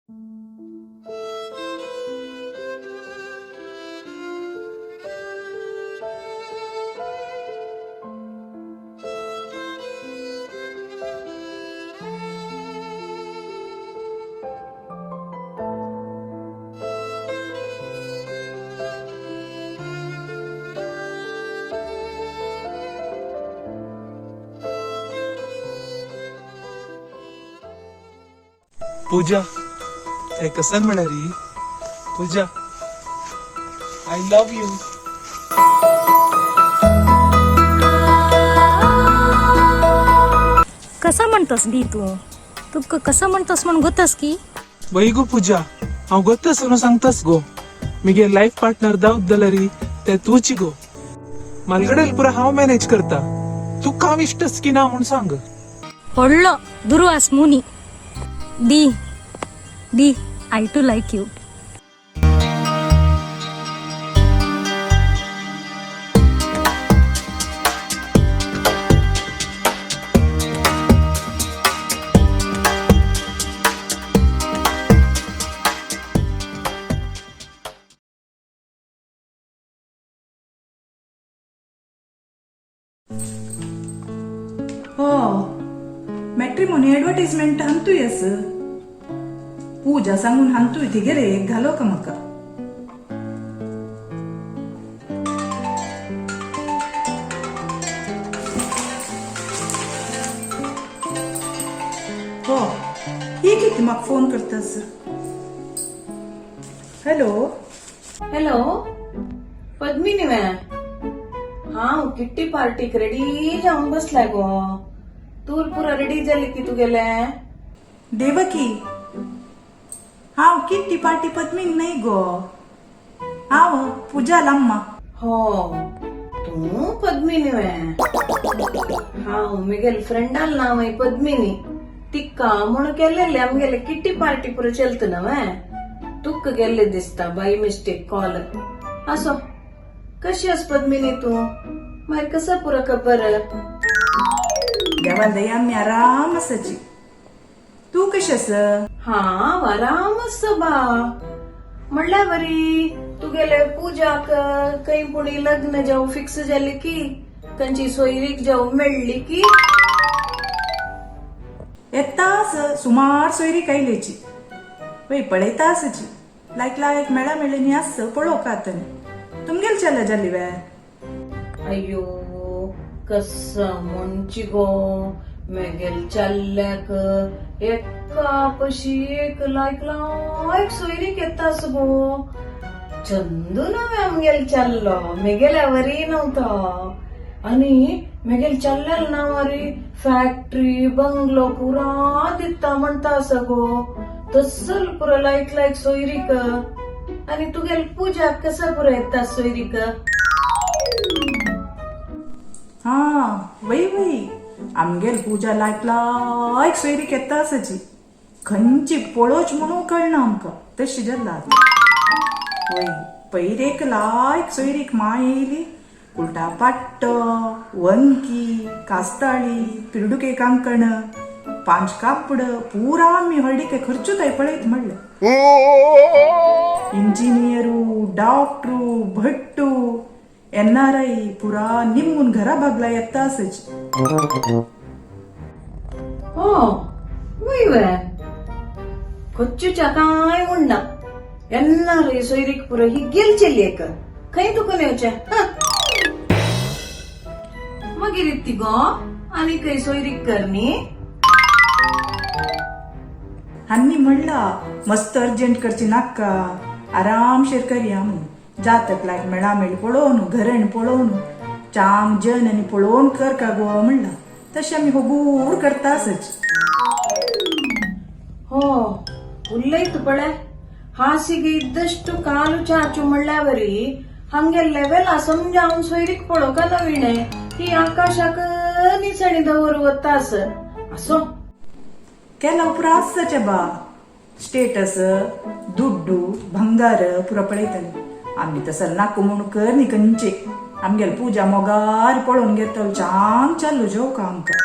पूजा ते कसं म्हणा रे पूजा आय लव्ह यू. कसा म्हणतोस दी तू कसं म्हणतोस म्हणून गोतस की वय गो पूजा हांव गोत्तस म्हणून सांगतास गो मिगे लाईफ पार्टनर दाऊद दलरी ते तूची गो मलगडेल पुरा हांव मॅनेज करता तू काम इष्टस की ना म्हणून सांग. पडलो दुर्वास मुनी दी आय टू लाईक यू. हो मॅट्रिमोनी ऍडव्हर्टाइजमेंट हांतूय आस पूजा सांगून हांतूय ती गेले घालो का म्हाका. हो ही किती म्हाका फोन करतास. हॅलो हॅलो पद्मिनी मॅम हांव किट्टी पार्टीक रेडी जावन बसलाय गो. तूं पुरा रेडी जाली की तुगेले. देवकी हांव किट्टी पार्टी पद्मीन न्हय गो हांव पूजा लम्मा. हो तूं पद्मिनी मॅम हांव म्हगेल फ्रेंडाल नांव आहे पद्मिनी तिका म्हूण केलेले आमगेले किट्टी पार्टी पुरो चलत न्हय तुका गेल्ले दिसता बाय मिस्टेक कॉल. असो कशी आस पद्मिनी तूं मागीर कसं पुरो खबर. देवाल दया आमी आराम आसाची. तू कशी आस. हांव आराम आसा बा म्हणल्यार बरी तुगेले पूजाक खंय पुणी लग्न जावं फिक्स जाली की खंयची सोयरीक जावं मेळ्ळी की येतास सुमार सोयरी कायलेची वय पळयता आसाची लायक मेळा मेळ्ळी आस पळोवका आतां तुमगेल चला जाली वे. अयो कसं म्हणची गो मेगेल चल्ल्याक एका पशी एक लायक सोयरीक येतास गो. चंदू नव्हे आमगेल चल्लो मेगेल्या वरी नव्हता आणि मेगेल चल्ल्याल नावारी फॅक्टरी बंगलो पुरा दिता म्हणतास गो. तसल पुरा लायक सोयरीक आणि तुगेल पूजा कसा पुरा येता सोयरीक. हा वय आमगेल पूजा लायक सोयरीक येता आसाची खंयची पळोवच म्हणून कळना आमकां तशी जाल्ला. वय पयरेक लायक सोयरीक माय येयली उलटा पाट्टो वंकी कास्ताळी पिरडुके कांकण पांच कापड पुरा आमी हळडीके खर्चूच थंय पळयत म्हणलें. इंजिनियरू डॉक्टरू भट्टू NRI पुरा निमून घरा भागला येता आसाची. हो वय खच्चूच्या काय म्हणना NRI सोयरीक पुरो ही गेलचेली एक खंय तुका नेवचे मागीर ती गो आनी खंय सोयरीक करनी. हांनी म्हणला मस्त अर्जंट करची नाका आरामशीर करया म्हणून. जातक लायक मेळामेळी पळोवन घरण पळोवन चाम जन आनी पळोवन कर का गो म्हणला. तशें आमी होगूर करता आसाची. हो उल्लैत पळे ಹಾಸಿಗೆ ಇದ್ದಷ್ಟು ಕಾಲು ಚಾಚು ಮಳ್ಳಾವರಿ ಹಂಗೆ ಲೆವೆಲ್ ಸಮಜಾವನ್ ಸೊಯ್ರಿಕ್ ಪಡೋಕ ನವೀಣೆ ಈ ಆಕಾಶಕ ನಿಸಣಿದವರು ಒತ್ತಾಸ असो केला पुरा आसाचे बा स्टेटस दुड्डू भंगार पुरा पळयतली आमी तसं नाक म्हूण कर न्ही खंयचे आमगेल पूजा मोगार पळोवन घेतलो छान चालू जेवका आमकां.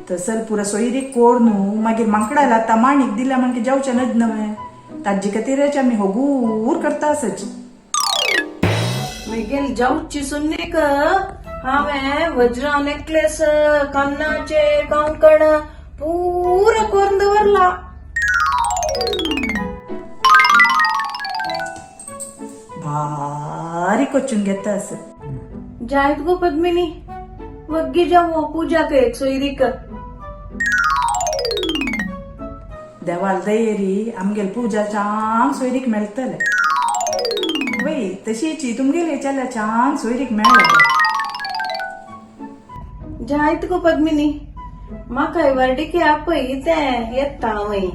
थंयसर पुरो सोयरीक कोर न्हू मागीर मांकडाला तमाणीक दिल्या म्हणजे जावचें नज नवें ताजे खातीरच आमी होगूर करता आसच मिगेल जाऊची सुन्नीक हांवें वज्रा नेकलेस कन्नाचे कंकण पूर करून दवरला. बारीक वचून घेता आसत. जायत गो पद्मिनी वग्गी जावो पूजा एक सोयरीक. देवाल दयेरी आमगेल पूजा चांग सोयरीक मेळटले. वय तशीची तुमगेले चल्या चांग सोयरीक मेळ्ळे. जायत गो पद्मिनी म्हाका वर्डिके आपय ते येता वय.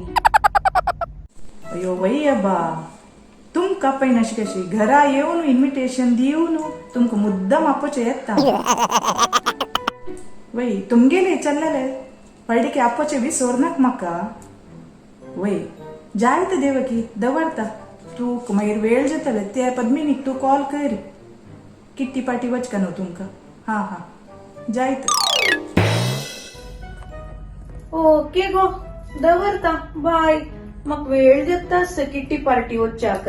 अयो वय अबा तुमकां पळय अशी कशी घरा येवन इन्विटेशन दिवन तुमकां मुद्दम आपोवचें येता. वय तुमगेले चल्लेले वर्डिके आपोवचें विसर नाक म्हाका. वय जायत देवकी दवरता तूं मागीर वेळ जातले ते पद्मिनीक तूं कॉल कर. किट्टी पार्टी वचका न्हू तुमकां. हा हा जायत. ओके गो दवरता बाय. म्हाका वेळ जाता किट्टी पार्टी वच्चाक.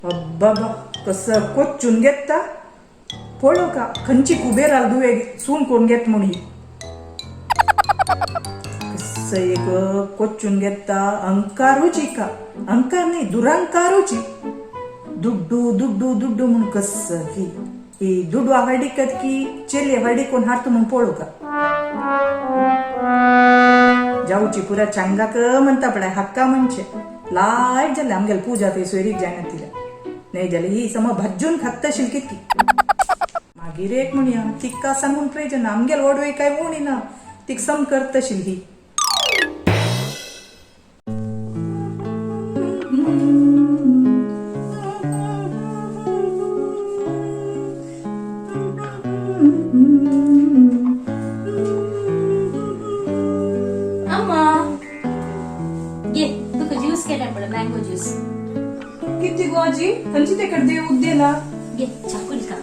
अब्बा कसं कोच्चून घेता पळो का खंयची कुबेराल दुवे सून कोण घेत म्हूण ही. कसं एक कोच्चून घेता अंकारूची का अंकार न्ही दुरांकारूची. दुड्डू दुड्डू दुड्डू म्हणून कसं ही दुडू हडीकत की चेले हडी कोण हारतो म्हणून पळो का. जाऊची पुरा चांगाक म्हणता पडाय हक्का म्हणचे लायक जाले आमगेल पूजा ते सोयरीक जायना तिला नाही जाल्यार ही सम भाजून खात तशील कितकी. मागीर एक म्हणया तिका सांगून पाहिजे ना आमगेल वडवे काय म्हणी ना तिक सम करत तशील ही. अम्मा ये तुका ज्यूस केला पड मँगो ज्यूस. किती गोजी खंयची ते कडे उद्देला. ये चाकूल का.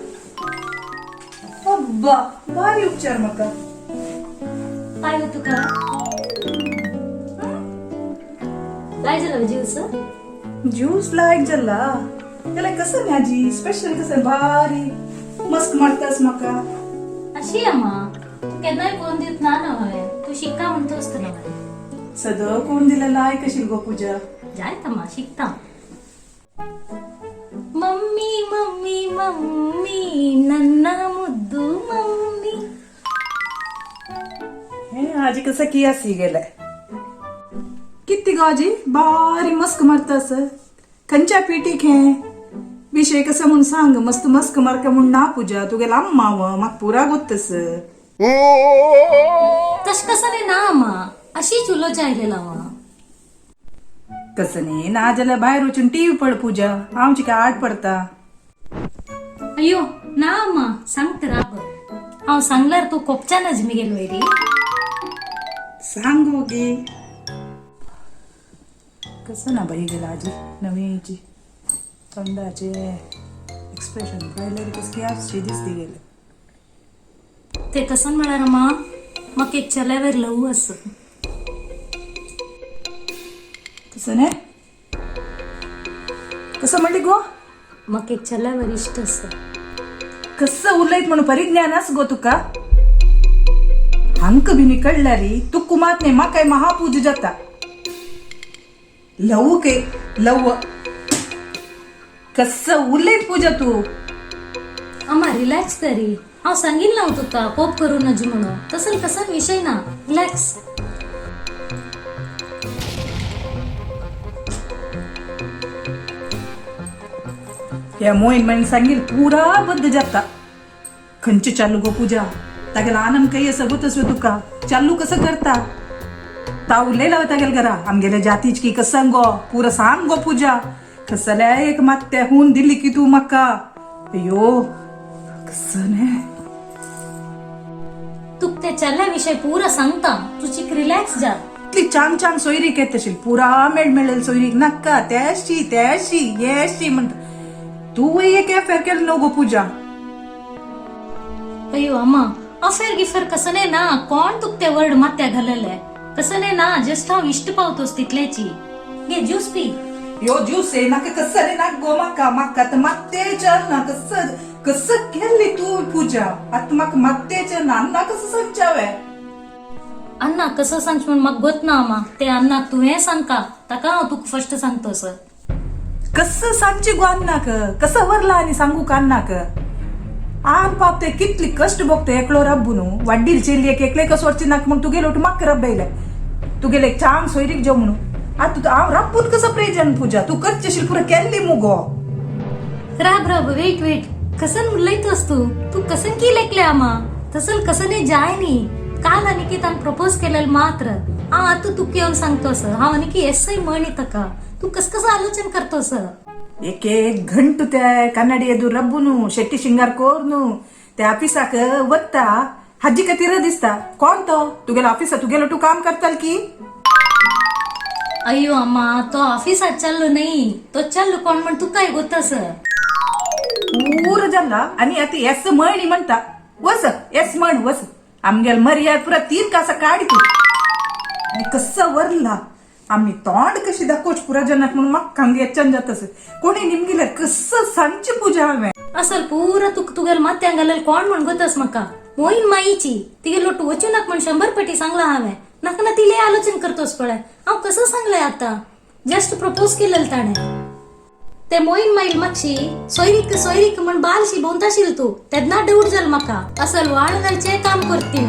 अब्बा भारी उपचार म्हाका. काय हो तुका काय झालं ज्यूस. ज्यूस लायक जाला त्याला कसं न्याजी स्पेशल कसं भारी मस्त मारतास म्हाका. अशी अम्मा तू केन्नाय कोण दित ना नव्हे तू शिक्का म्हणतोस तर नव्हे. सद कोण दिला लायक अशील गो पूजा. जायत अम्मा शिकता. मम्मी मम्मी मम्मी नन्ना मुद्दू मम्मी. हे आजी कसं कियासी गेलाय. किती गाजी बारी मस्क मारतास खंयच्या पिटीक हे विषय कसं म्हणून सांग. मस्त मस्क मारका म्हणून ना पूजा तुगेला अम्मा व म्हाका पुरा गोत्तस. तश कसं नाही ना अम्मा अशी चुलो चायलेला वा. कसं नाही ना जाल्यार भायर वचून टीव्ही पड पूजा आमची काय आड पडता. अयो ना अम्मा सांग तर हांव सांगल्यार तू कोपच्यान अजमी गेलो रे. सांग गो गे कसं ना बाई गेला आजी नवीची तोंडाचे एक्सप्रेशन पळयल्यार कसली आसची दिसती गेले. ते कसं म्हळ्यार अम्मा म्हाका एक चल्यावर लव अस. कसं नाही कसं म्हणली गो. म्हाका एक चल्यावर इष्ट अस. कसं उलयत म्हणून परिज्ञान आस गो तुका. हांक बिनी कळल्यारी तू कुमात नाही म्हाकाय महापूज जाता. लव के लव कसं उलयत पूजा तू. अम्मा रिलॅक्स तरी हांव सांगिल ना तुका कोप करू नज म्हणून. तसं कसं विषय ना रिलॅक्स. या मोहीन म्हण सांगील पुरा बद्द जाता. खंयचे चालू गो पूजा तागेला आनंद काही असं होतस तुका चालू कसं करता. ता उरलेला तागेल घरा आमगेल्या जातीच की कसं गो पुरा सांग गो पूजा. कसल्या एक मात्या होऊन दिली की तू म्हाका. अयो कसं नाही तुक त्या चल्या विषय पुरा सांगता तुझी रिलॅक्स जा. इतली चांग चांग सोयरीक येत तशी पुरा मेळमेळेल सोयरीक नाका त्याशी त्याशी येशी म्हणता. तू एक अफेअर केलं नो गो पूजा. अयो अम्मा अफेर गिफेर कसं नाही ना, कोण तुक ते वर्ड मात्या घालले कसं नाही ना, जस्ट हांव इश्ट पावतोस तितल्याची. घे ज्यूस पी. यो ज्यूस आहे नाका कसं रे नाक गो म्हाका म्हाका तर मात्तेचर ना कसं कसं केली तू पूजा आता म्हाका मात्तेचर ना अन्ना कसं सांगचावे. अण्णा कसं सांगच म्हण म्हाका गोत ना अम्मा. ते अण्णा तू हे सांग का, ताका हांव तुका फर्स्ट सांगतो सर. कसं सांगची गो अन्नाक कसं वरला आणि सांगू का अन्नाक. आन पाप ते कितली कष्ट बघते एकलो रब्बू न्हू वडील चेली एकले कसं वरची नाक मग तू गेलो तू म्हाका रब्बायले तू गेले चांग सोयरीक जेव म्हणू आता हांव रब्बून कसं प्रेजन पूजा तू करचेशील पुरं केल्ली मुगो. राब राब वेट कसन उलयतोस तू कसन की लेखले आम्हा तसल कसं नाही जाय नी. काल अनिकेतान प्रपोज केलेलं मात्र हांव आता तुका येऊन सांगतोस. हांव अनिकी एसय म्हणी तका तू कसं आलोचन करतोस. एक एक घंटू त्या कन्नडी एदू रब्बू न्हू शेट्टी शिंगार कोर न्हू त्या ऑफिसाक वत्ता हज्जी का तिर दिसता कोण तो तुगेलो ऑफिसा तुगेलो तू काम करताल की. अय्यो अम्मा तो ऑफिसात चाललो नाही तो चाललो कोण म्हण तू काय गोतस. पूर जाला आणि आता एस म्हणी म्हणता वस एस म्हण वस आमगेल मर्याद पुरा 3 कासा काढी तू. आणि कसं वरला आम्ही तोंड कशी दाखवच पुरा जनाक म्हणून म्हाका हांगा येच्यान जातस कोणी निमगेल्यार कसं सांगची पूजा हांवें. असल पुरा तुगेल मात्यांग घालेल कोण म्हण गोतस म्हाका. मोहीन माईची तिगे लोट वचूनाक म्हण 100 पेटी सांगला हांवें नाका ना तिले आलोचन करतोस पळय. हांव कसं सांगलंय आता जस्ट प्रपोज केलेलं ताणे. ते मोहीन माईल मागशी सोयरीक म्हण बालशी भोंवताशील तू तेदना डाऊट जाल म्हाका. असल वाळ घालचे काम करती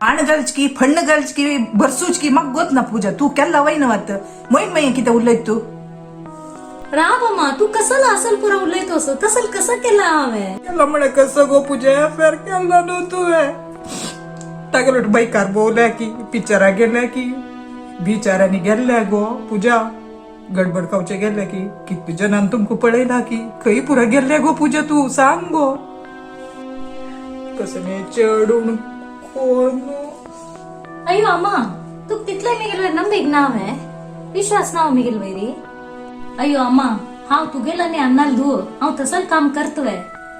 आण घालची फण्ण घालची भरसूच म्हाका गोत ना पूजा तू केल्ला वयना वात मोईन माई कितें उलयत तू. राब अम्मा तू कसं असल पुरा उलयतोस तसल कसं केला हांवें. केला म्हणे कसं गो पूजा फेर केला न्हू तुवें. तागेलो बायकार भोवल्या की पिक्चरा गेल्या की बिचारांनी गेल्ल्या गो पूजा गडबड खावचे गेल्या की किती जणांनी तुमका पळयला की खंय पुरा गेल्ले गो पूजा तू सांग गो. कसं चढून कोण अय्यो अम्मा तू तितले मिगेल नंबीक ना हांवें विश्वास ना मिगेल वैरी. अय्यो अम्मा हांव तुगेला न्ही अन्नाल धू हांव तसल काम करतोय.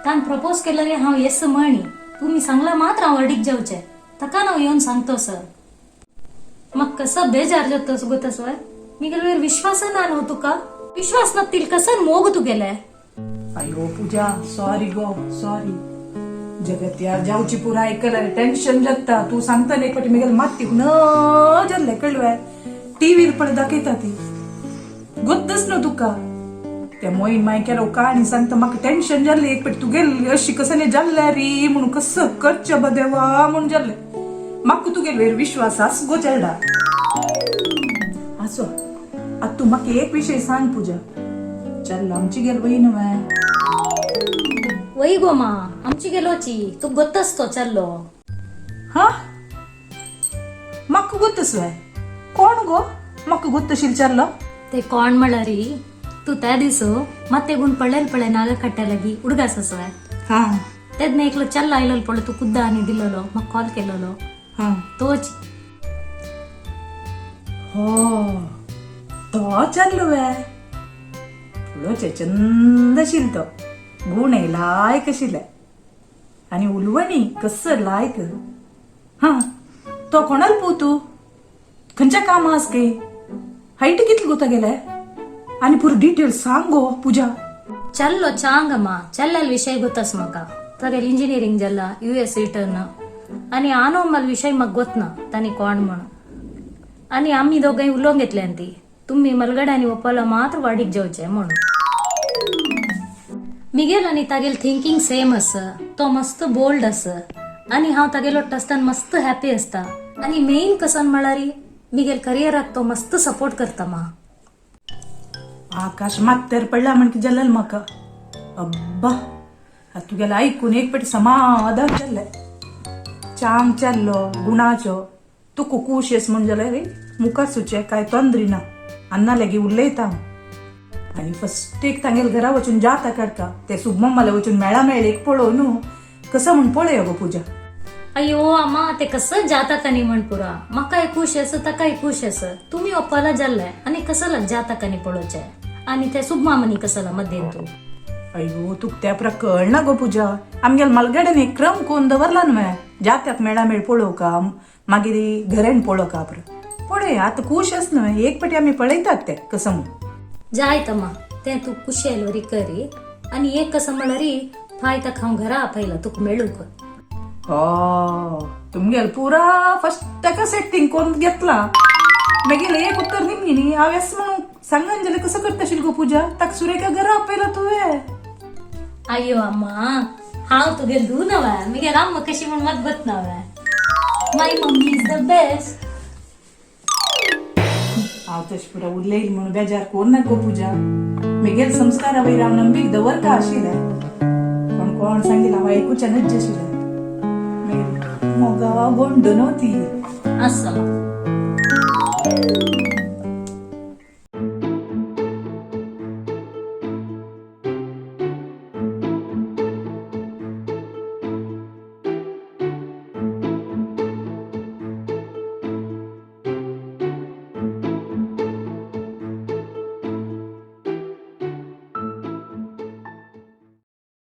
तान प्रपोज केलं रे हांव येस म्हणी तुम्ही सांगला मात्र हांव अडीक जावचे ताका हांव येऊन सांगतो सर. म्हाका कसं बेजार जातोस गो तसो मिगेल वैर विश्वास ना न्हू तुका. विश्वास नातील कसं मोग तुगेले. अयो पूजा सॉरी गो सॉरी जगत यार जाऊची पुरा ऐकलं टेन्शन जाता तू सांगता एक पटी मिगेल माती न जल्ले कळवाय टीव्हीर पण दाखयता ती गोत्तच न्हू तुका. त्या मोईन माय केलो कहाणी सांगता म्हाका टेन्शन जाल्ले एक पटी तू गेली अशी कसं नाही जाल्ल्या री म्हणून कसं करच्या बदेवा म्हणून जाल्ले म्हाका तुगेल वेर विश्वास आस गो चेडा. असो आता तू म्हाका एक विषय सांग पूजा चल आमची गेल वय नव्हे. वय गो मा आमची गेलोची तू गोतस तो चाललो. हा म्हाका गोतस वय कोण गो म्हाका गोतशील चाललो. ते कोण म्हणला री तू त्या दिसो ಮತ್ತೆ गुण पळय नाग कट्ट्या लागी उडगास असवाय. हा तेदन एकलो चल्ला आयलो पळय तू कुद्दा आनी दिलोलो म्हाका कॉल केलोलो हा तोच. हो तो चाललो वय फुलोचे चंद आशिल तो गुण लायक आशिल्ले आनी उलवणी कसं लायक. हा तो कोणाल पू तू खंयच्या कामां आस गे हायट कितली गोता गेले आनी पुरो डिटेल सांग गो पूजा. चल्लो चांग अम्मा चल्लाल विषय गोतस म्हाका. तगेल इंजिनियरिंग जाल्ला US रिटर्न आनी आनोमल विषय म्हाका गोतना तानी कोण म्हण. आनी आमी दोगांय उलोवंक घेतल्यान ती तुम्ही मलगड्यांनी ओपला मात्र वाडीक जेवचे म्हणून. मिगेल आनी तागेल थिंकिंग सेम आस तो मस्त बोल्ड आस आनी हांव तागेलो आसतना मस्त हॅपी आसता. आनी मेन कसन म्हळ्यार मिगेल करियराक तो मस्त सपोर्ट करता मा. आकाश मात्तर पडला म्हण की जालें म्हाका अब्बा तुगेलें आयकून एक पटी समाधान जाल्लें. चांग चाल्लो गुणाचो तू खुश येस म्हण जाल्यार रे मुखार सुचे कांय तोंदरी ना अन्ना लेगी उलयता हांव. आनी फस्ट एक तांगेल घरा वचून जाता काडटा ते सुभमम्माले वचून मेळा मेळेक पळोव न्हू कसं म्हण पळय गो पूजा. अयो अम्मा ते कसं जाता कनी म्हण पुरा म्हाकाय खुश आस ताकाय खुश आस तुम्ही ओपाला जाल्ले आनी कसला जाता कनी पळोवचे आनी ते सुभमामनी कसला मध्येन तू. अयो तुका त्या पुरा कळना गो पूजा आमगेल मलगड्यान एक क्रम कोण दवरला न्हय जात्याक मेळामेळ पळोवका मागीर घरान पळोवका बरं पळय आतां खूश आस न्हय एक पाटी आमी पळयतात ते कसं म्हूण जायत अम्मा ते तू कुशेल वरी करी आणि एक कसं म्हणरी फायदा खाऊन घरा आपयला तुक मेळूक तुमगेल पुरा फस्ट सेटिंग कोण घेतला मागीर एक उत्तर निमगी न्ही हांव येस म्हणून सांगन जाल्यार कसं करता गो पूजा ताका सुरेखा घरा आपयला तुवें अय्यो अम्मा हांव तुगे धू नवा मिगे अम्मा कशी म्हण मत बत नवा माय मम्मी इज द बेस्ट हांव तशें पुरा उरलेली म्हणून बेजार कोर ना गो पूजा म्हगेल संस्कारा वयर हांव नंबीक दवरता आशिल्लें पण कोण सांगितलं हांव आयकुचें नच आशिल्लें मागीर मोगावा गोंड न्हू ती असं